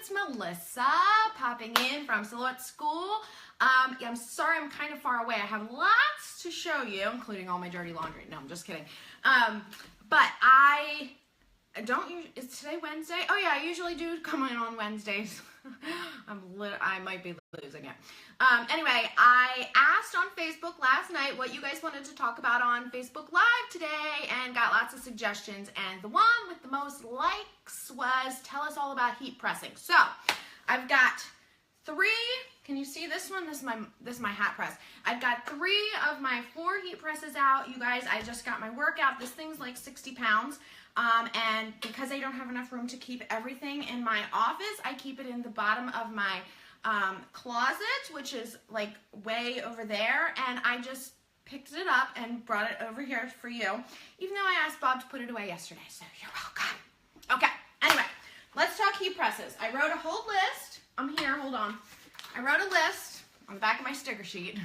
it's Melissa popping in from Silhouette School. I'm sorry I'm kind of far away. I have lots to show you, including all my dirty laundry. No, I'm just kidding. But I don't use, is today Wednesday? Oh yeah, I usually do come in on Wednesdays. I might be losing it. Anyway, I asked on Facebook last night what you guys wanted to talk about on Facebook Live today and got lots of suggestions, and the one with the most likes was tell us all about heat pressing. So I've got three. Can you see this one? This is my hat press. I've got 3 of my 4 heat presses out. You guys, I just got my workout. This thing's like 60 pounds. And because I don't have enough room to keep everything in my office, I keep it in the bottom of my closet, which is like way over there. And I just picked it up and brought it over here for you, even though I asked Bob to put it away yesterday. So you're welcome. Okay, anyway, let's talk heat presses. I wrote a whole list. I'm here, hold on. I wrote a list on the back of my sticker sheet.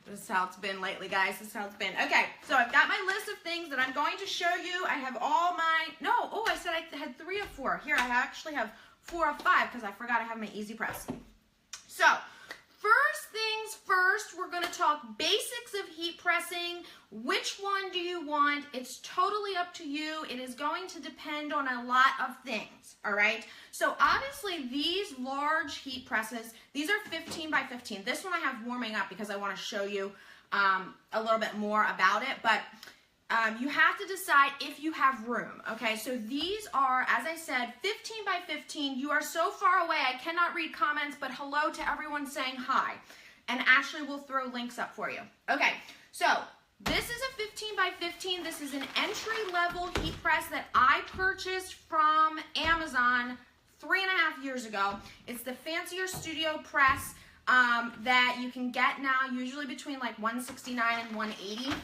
This is how it's been lately, guys. This is how it's been. Okay, so I've got my list of things that I'm going to show you. I have all my, I said I had 3 of 4. Here, I actually have 4 of 5 because I forgot I have my Easy Press. So, first things first, we're going to talk basics of heat pressing. Which one do you want? It's totally up to you. It is going to depend on a lot of things, all right? So obviously these large heat presses, these are 15 by 15. This one I have warming up because I want to show you a little bit more about it, but you have to decide if you have room, okay? So these are, as I said, 15 by 15. You are so far away, I cannot read comments, but hello to everyone saying hi. And Ashley will throw links up for you. Okay, so this is a 15 by 15. This is an entry-level heat press that I purchased from Amazon 3.5 years ago. It's the Fancier Studio press that you can get now, usually between like $169 and $180.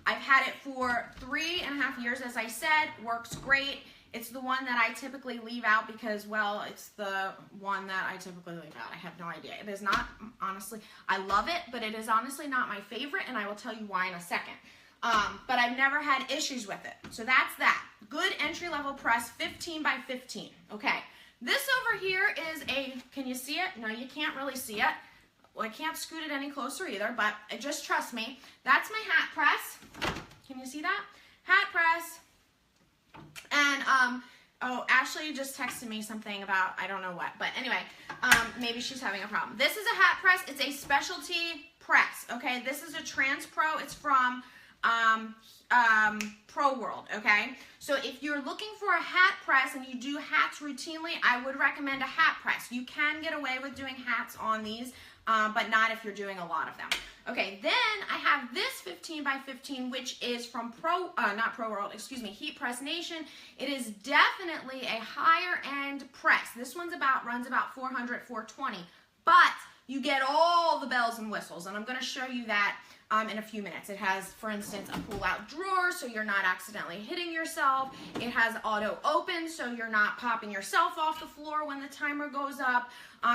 I've had it for 3.5 years, as I said. Works great. It's the one that I typically leave out because, well, it's the one that I typically leave out. I have no idea. It is not, honestly, I love it, but it is honestly not my favorite, and I will tell you why in a second. But I've never had issues with it. So that's that. Good entry-level press, 15 by 15. Okay. This over here is a, can you see it? No, you can't really see it. Well, I can't scoot it any closer either, but just trust me. That's my hat press. Can you see that? Hat press. And, oh, Ashley just texted me something about, I don't know what, but anyway, maybe she's having a problem. This is a hat press. It's a specialty press, okay? This is a Trans Pro. It's from Pro World, okay? So if you're looking for a hat press and you do hats routinely, I would recommend a hat press. You can get away with doing hats on these, but not if you're doing a lot of them. Okay, then I have this 15 by 15, which is from Heat Press Nation. It is definitely a higher end press. This one's runs about 400, 420, but you get all the bells and whistles, and I'm going to show you that in a few minutes. It has, for instance, a pull-out drawer, so you're not accidentally hitting yourself. It has auto open, so you're not popping yourself off the floor when the timer goes up.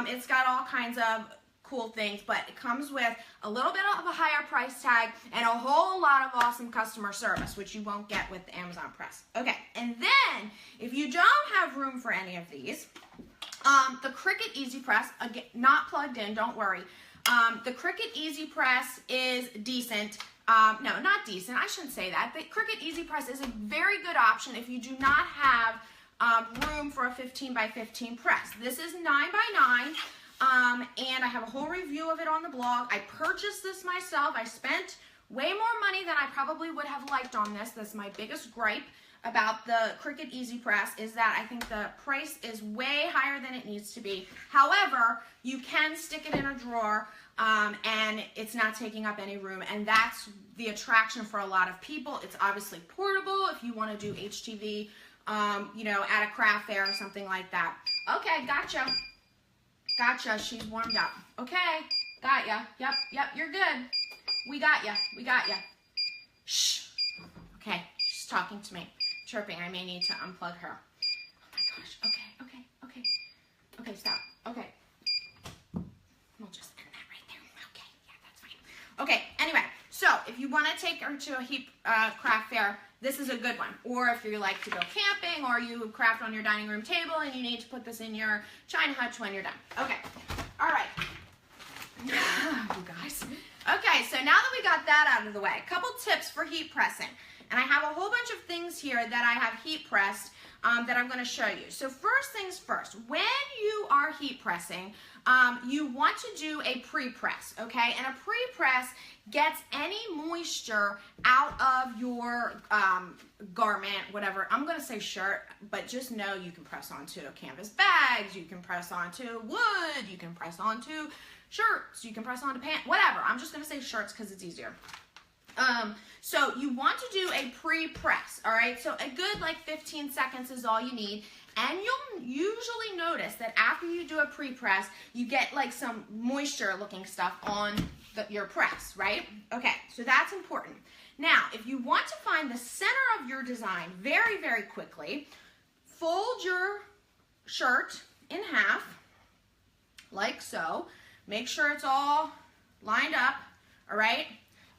It's got all kinds of cool things, but it comes with a little bit of a higher price tag and a whole lot of awesome customer service, which you won't get with the Amazon press. Okay, and then if you don't have room for any of these, the Cricut Easy Press, again, not plugged in, don't worry. The Cricut Easy Press is decent. No, not decent. I shouldn't say that. The Cricut Easy Press is a very good option if you do not have room for a 15 by 15 press. This is 9 by 9. And I have a whole review of it on the blog. I purchased this myself. I spent way more money than I probably would have liked on this. That's my biggest gripe about the Cricut Easy Press, is that I think the price is way higher than it needs to be. However, you can stick it in a drawer and it's not taking up any room, and that's the attraction for a lot of people. It's obviously portable if you want to do HTV, at a craft fair or something like that. Okay, gotcha. Gotcha, she's warmed up. Okay, got ya. Yep, you're good. We got ya. Shh. Okay, she's talking to me. Chirping, I may need to unplug her. Oh my gosh, okay. Okay, stop. Okay. We'll just end that right there. Okay, yeah, that's fine. Okay, anyway, so if you want to take her to a heat craft fair, this is a good one. Or if you like to go camping or you craft on your dining room table and you need to put this in your china hutch when you're done. Okay, all right. You guys. Okay, so now that we got that out of the way, a couple tips for heat pressing. And I have a whole bunch of things here that I have heat pressed that I'm going to show you. So first things first, when you are heat pressing, you want to do a pre-press, okay? And a pre-press gets any moisture out of your garment, whatever. I'm going to say shirt, but just know you can press onto canvas bags, you can press onto wood, you can press onto shirts, you can press onto pants, whatever. I'm just going to say shirts because it's easier. So you want to do a pre-press, all right? So a good like 15 seconds is all you need. And you'll usually notice that after you do a pre-press, you get like some moisture looking stuff on your press, right? Okay, so that's important. Now, if you want to find the center of your design very, very quickly, fold your shirt in half, like so. Make sure it's all lined up, all right?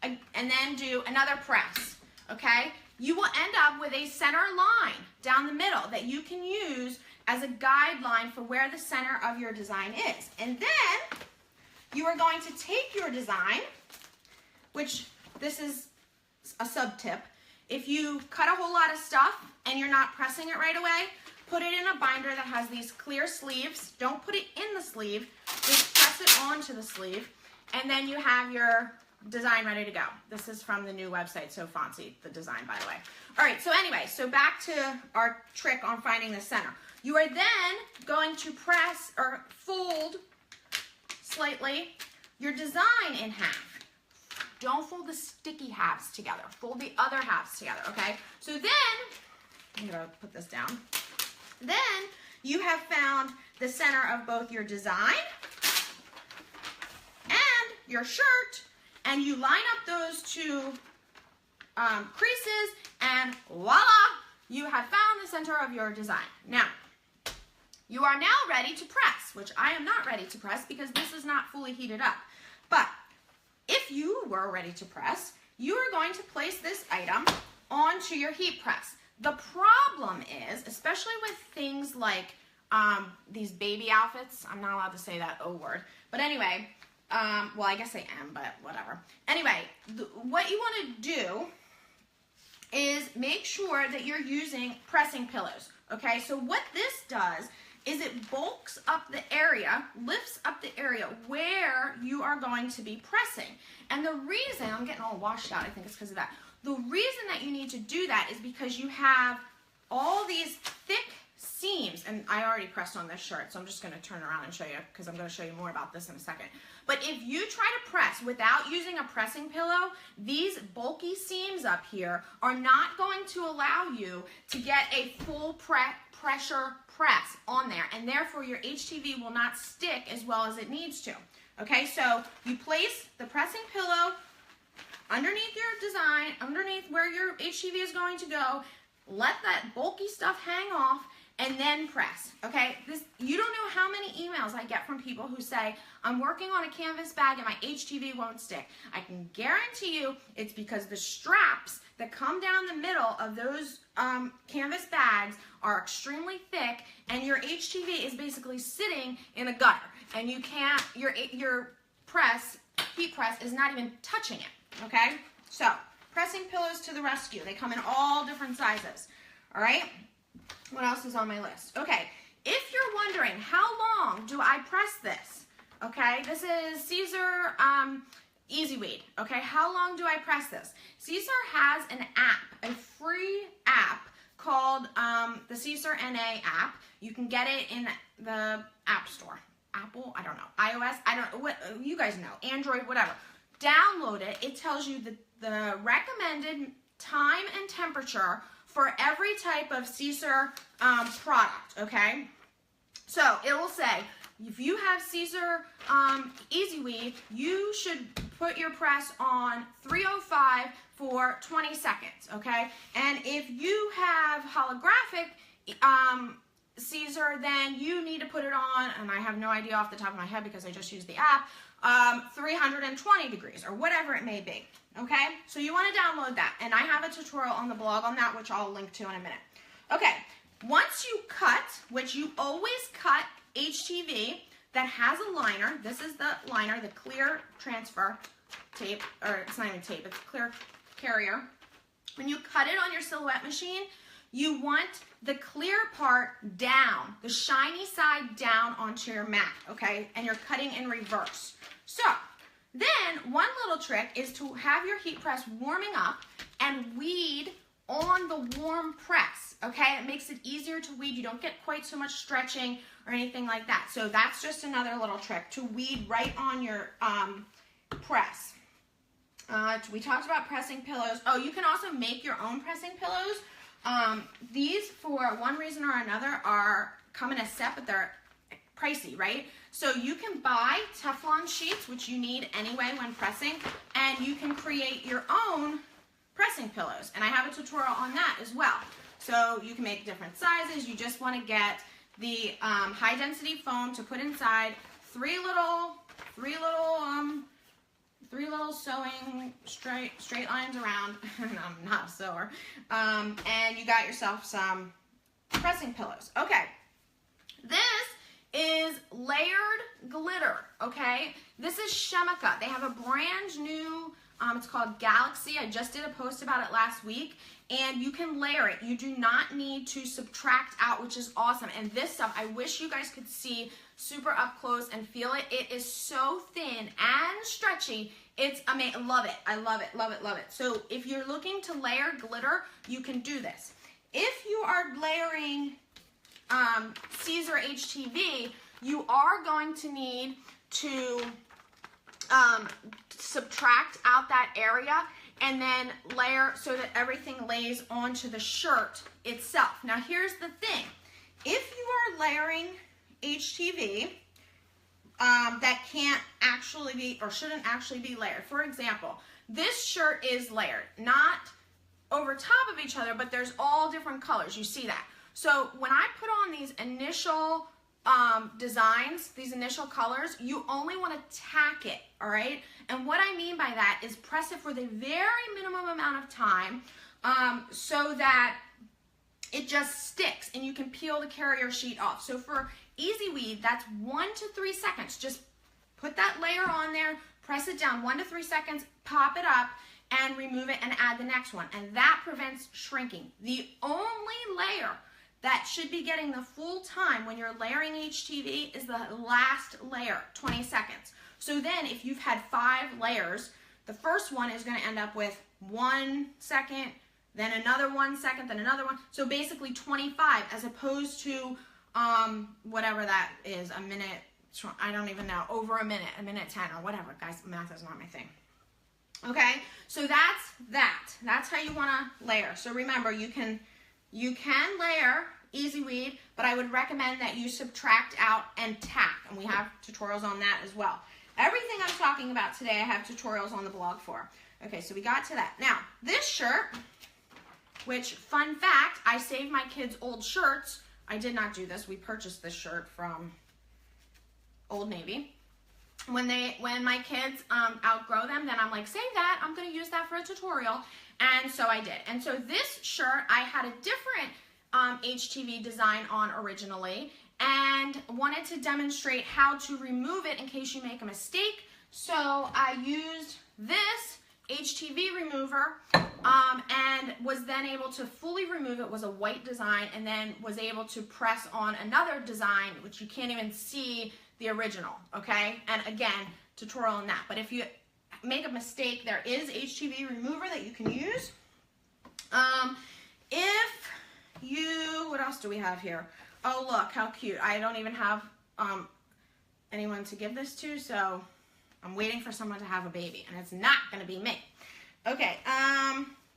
And then do another press, okay? You will end up with a center line down the middle that you can use as a guideline for where the center of your design is. And then you are going to take your design, which this is a sub tip. If you cut a whole lot of stuff and you're not pressing it right away, put it in a binder that has these clear sleeves. Don't put it in the sleeve, just press it onto the sleeve, and then you have your design ready to go. This is from the new website, So Fancy, the design, by the way. All right, so anyway, so back to our trick on finding the center. You are then going to press or fold slightly your design in half. Don't fold the sticky halves together. Fold the other halves together, okay? So then, I'm gonna put this down. Then you have found the center of both your design and your shirt, and you line up those two creases, and voila, you have found the center of your design. Now, you are now ready to press, which I am not ready to press because this is not fully heated up. But if you were ready to press, you are going to place this item onto your heat press. The problem is, especially with things like these baby outfits, I'm not allowed to say that O word, but anyway, well, I guess I am, but whatever. Anyway, what you want to do is make sure that you're using pressing pillows, okay? So what this does is it bulks up the area, lifts up the area where you are going to be pressing. And the reason, I'm getting all washed out, I think it's because of that. The reason that you need to do that is because you have all these thick seams, and I already pressed on this shirt, so I'm just going to turn around and show you because I'm going to show you more about this in a second. But if you try to press without using a pressing pillow, these bulky seams up here are not going to allow you to get a full pressure press on there, and therefore your HTV will not stick as well as it needs to. Okay, so you place the pressing pillow underneath your design, underneath where your HTV is going to go, let that bulky stuff hang off, and then press, okay? You don't know how many emails I get from people who say, I'm working on a canvas bag and my HTV won't stick. I can guarantee you it's because the straps that come down the middle of those canvas bags are extremely thick, and your HTV is basically sitting in a gutter, and you can't, your press, heat press, is not even touching it, okay? So, pressing pillows to the rescue. They come in all different sizes, all right? What else is on my list? Okay, if you're wondering, how long do I press this? Okay, this is Caesar Easy Weed. Okay, how long do I press this? Caesar has an app, a free app called the Caesar NA app. You can get it in the App Store. Apple, I don't know. iOS, I don't know. What, you guys know. Android, whatever. Download it. It tells you the recommended time and temperature for every type of Caesar product, okay? So it will say, if you have Caesar Easy Weed, you should put your press on 305 for 20 seconds, okay? And if you have holographic Caesar, then you need to put it on, and I have no idea off the top of my head because I just used the app, 320 degrees or whatever it may be, okay? So you want to download that, and I have a tutorial on the blog on that, which I'll link to in a minute. Okay, once you cut, which you always cut HTV that has a liner, this is the liner, the clear transfer tape, or it's not even tape, it's clear carrier. When you cut it on your Silhouette machine, you want the clear part down, the shiny side down onto your mat, okay? And you're cutting in reverse. So then one little trick is to have your heat press warming up and weed on the warm press, okay? It makes it easier to weed. You don't get quite so much stretching or anything like that. So that's just another little trick, to weed right on your press. We talked about pressing pillows. Oh, you can also make your own pressing pillows. These, for one reason or another, come in a set, but they're pricey, right? So you can buy Teflon sheets, which you need anyway when pressing, and you can create your own pressing pillows. And I have a tutorial on that as well. So you can make different sizes. You just want to get the high density foam to put inside, three little sewing straight lines around. I'm not a sewer. And you got yourself some pressing pillows. Okay, this is layered glitter, okay? This is Shemika. They have a brand new, it's called Galaxy. I just did a post about it last week, and you can layer it. You do not need to subtract out, which is awesome. And this stuff, I wish you guys could see super up close and feel it. It is so thin and stretchy. It's amazing. Love it. I love it, love it, love it. So if you're looking to layer glitter, you can do this. If you are layering Caesar HTV, you are going to need to subtract out that area and then layer so that everything lays onto the shirt itself. Now here's the thing. If you are layering HTV that can't actually be or shouldn't actually be layered, for example, this shirt is layered, not over top of each other, but there's all different colors. You see that. So when I put on these initial designs, these initial colors, you only want to tack it, all right? And what I mean by that is press it for the very minimum amount of time so that it just sticks and you can peel the carrier sheet off. So for easy weed, that's 1 to 3 seconds. Just put that layer on there, press it down 1 to 3 seconds, pop it up, and remove it and add the next one. And that prevents shrinking. The only layer that should be getting the full time when you're layering HTV is the last layer, 20 seconds. So then if you've had 5 layers, the first one is going to end up with 1 second, then another 1 second, then another one. So basically 25 as opposed to whatever that is, a minute, I don't even know, over a minute 10 or whatever. Guys, math is not my thing. Okay, so that's that. That's how you want to layer. So remember, you can layer easy weed, but I would recommend that you subtract out and tack, and we have tutorials on that as well. Everything I'm talking about today, I have tutorials on the blog for. Okay, so we got to that. Now, this shirt, which, fun fact, I saved my kids' old shirts. I did not do this. We purchased this shirt from Old Navy. When my kids outgrow them, then I'm like, save that. I'm going to use that for a tutorial. And so I did. And so this shirt, I had a different HTV design on originally and wanted to demonstrate how to remove it in case you make a mistake. So I used this HTV remover and was then able to fully remove it. It was a white design, and then was able to press on another design, which you can't even see the original, okay? And again, tutorial on that. But if you make a mistake, there is HTV remover that you can use. If you, what else do we have here? Oh, look, how cute. I don't even have anyone to give this to, so I'm waiting for someone to have a baby, and it's not going to be me. Okay,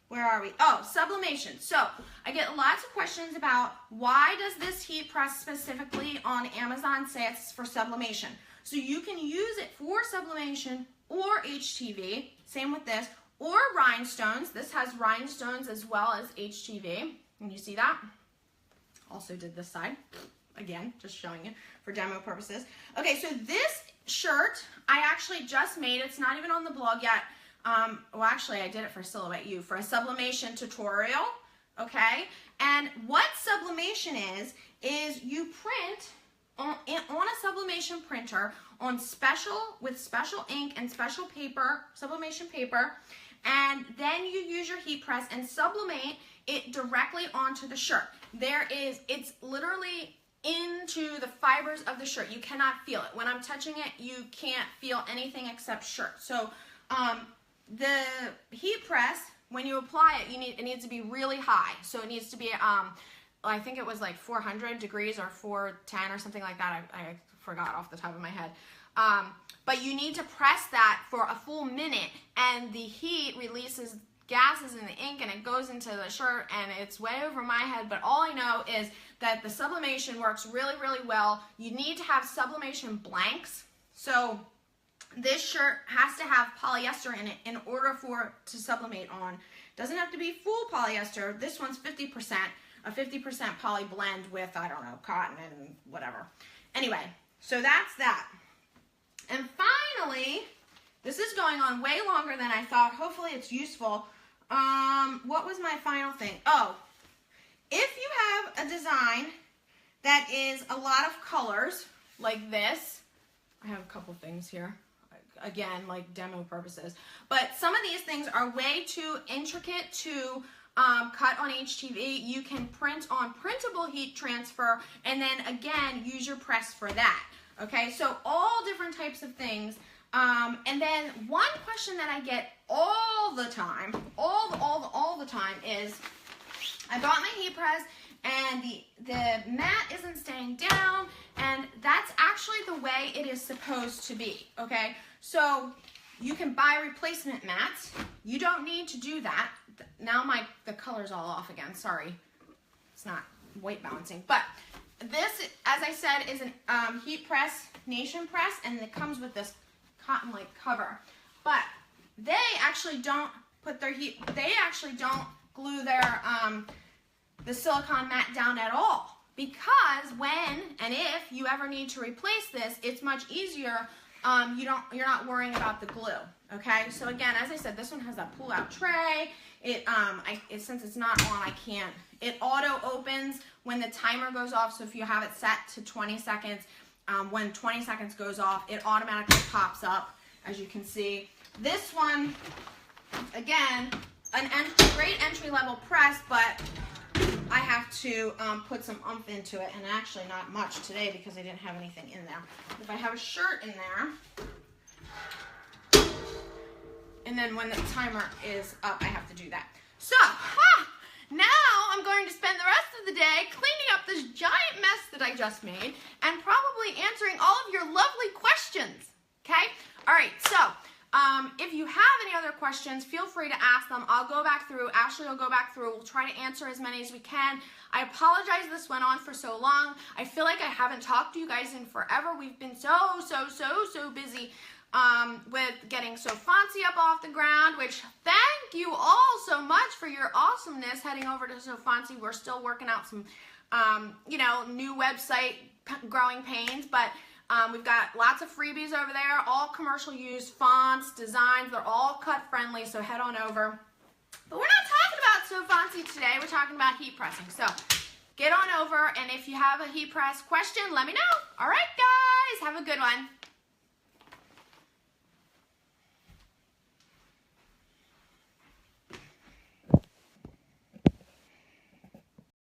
where are we? Oh, sublimation. So I get lots of questions about why does this heat press specifically on Amazon say it's for sublimation. So you can use it for sublimation or HTV, same with this, or rhinestones. This has rhinestones as well as HTV. Can you see that? Also did this side. Again, just showing you for demo purposes. Okay, so this shirt I actually just made. It's not even on the blog yet. Well, actually, I did it for Silhouette You for a sublimation tutorial. Okay, and what sublimation is you print on a sublimation printer with special ink and special paper, sublimation paper, and then you use your heat press and sublimate it directly onto the shirt. It's literally into the fibers of the shirt. You cannot feel it. When I'm touching it, you can't feel anything except shirt. So the heat press, when you apply it, it needs to be really high. So it needs to be, I think it was like 400 degrees or 410 or something like that. I forgot off the top of my head. But you need to press that for a full minute, and the heat releases gases in the ink and it goes into the shirt, and it's way over my head, but all I know is that the sublimation works really, really well. You need to have sublimation blanks. So this shirt has to have polyester in it in order for it to sublimate on. Doesn't have to be full polyester. This one's 50%, a 50% poly blend with, I don't know, cotton and whatever. Anyway, so that's that. And finally, this is going on way longer than I thought. Hopefully it's useful. What was my final thing? Oh, if you have a design that is a lot of colors, like this, I have a couple things here, again, like demo purposes, but some of these things are way too intricate to cut on HTV. You can print on printable heat transfer, and then again, use your press for that. Okay, so all different types of things. And then one question that I get all the time, all the time is, I bought my heat press and the mat isn't staying down, and that's actually the way it is supposed to be, okay? So you can buy replacement mats. You don't need to do that. Now the color's all off again, sorry. It's not weight balancing, but this, as I said, is an heat press, nation press, and it comes with this cotton-like cover. But they actually don't put their they actually don't glue their the silicone mat down at all, because when and if you ever need to replace this, it's much easier. You're not worrying about the glue. Okay, so again, as I said, this one has that pull-out tray. Since it's not on, I can't. It auto opens when the timer goes off. So if you have it set to 20 seconds, when 20 seconds goes off, it automatically pops up, as you can see. This one, again, great entry-level press, but I have to put some oomph into it, and actually not much today because I didn't have anything in there. If I have a shirt in there, and then when the timer is up, I have to do that. So, now I'm going to spend the rest of the day cleaning up this giant mess that I just made and probably answering all of your lovely questions, okay? All right, so if you have any other questions, feel free to ask them. I'll go back through. Ashley will go back through. We'll try to answer as many as we can. I apologize this went on for so long. I feel like I haven't talked to you guys in forever. We've been so busy with getting So Fancy up off the ground, which thank you all so much for your awesomeness heading over to So Fancy. We're still working out some, new website growing pains, but we've got lots of freebies over there, all commercial use, fonts, designs, they're all cut friendly, so head on over. But we're not talking about So Fancy today, we're talking about heat pressing. So get on over, and if you have a heat press question, let me know. All right, guys, have a good one.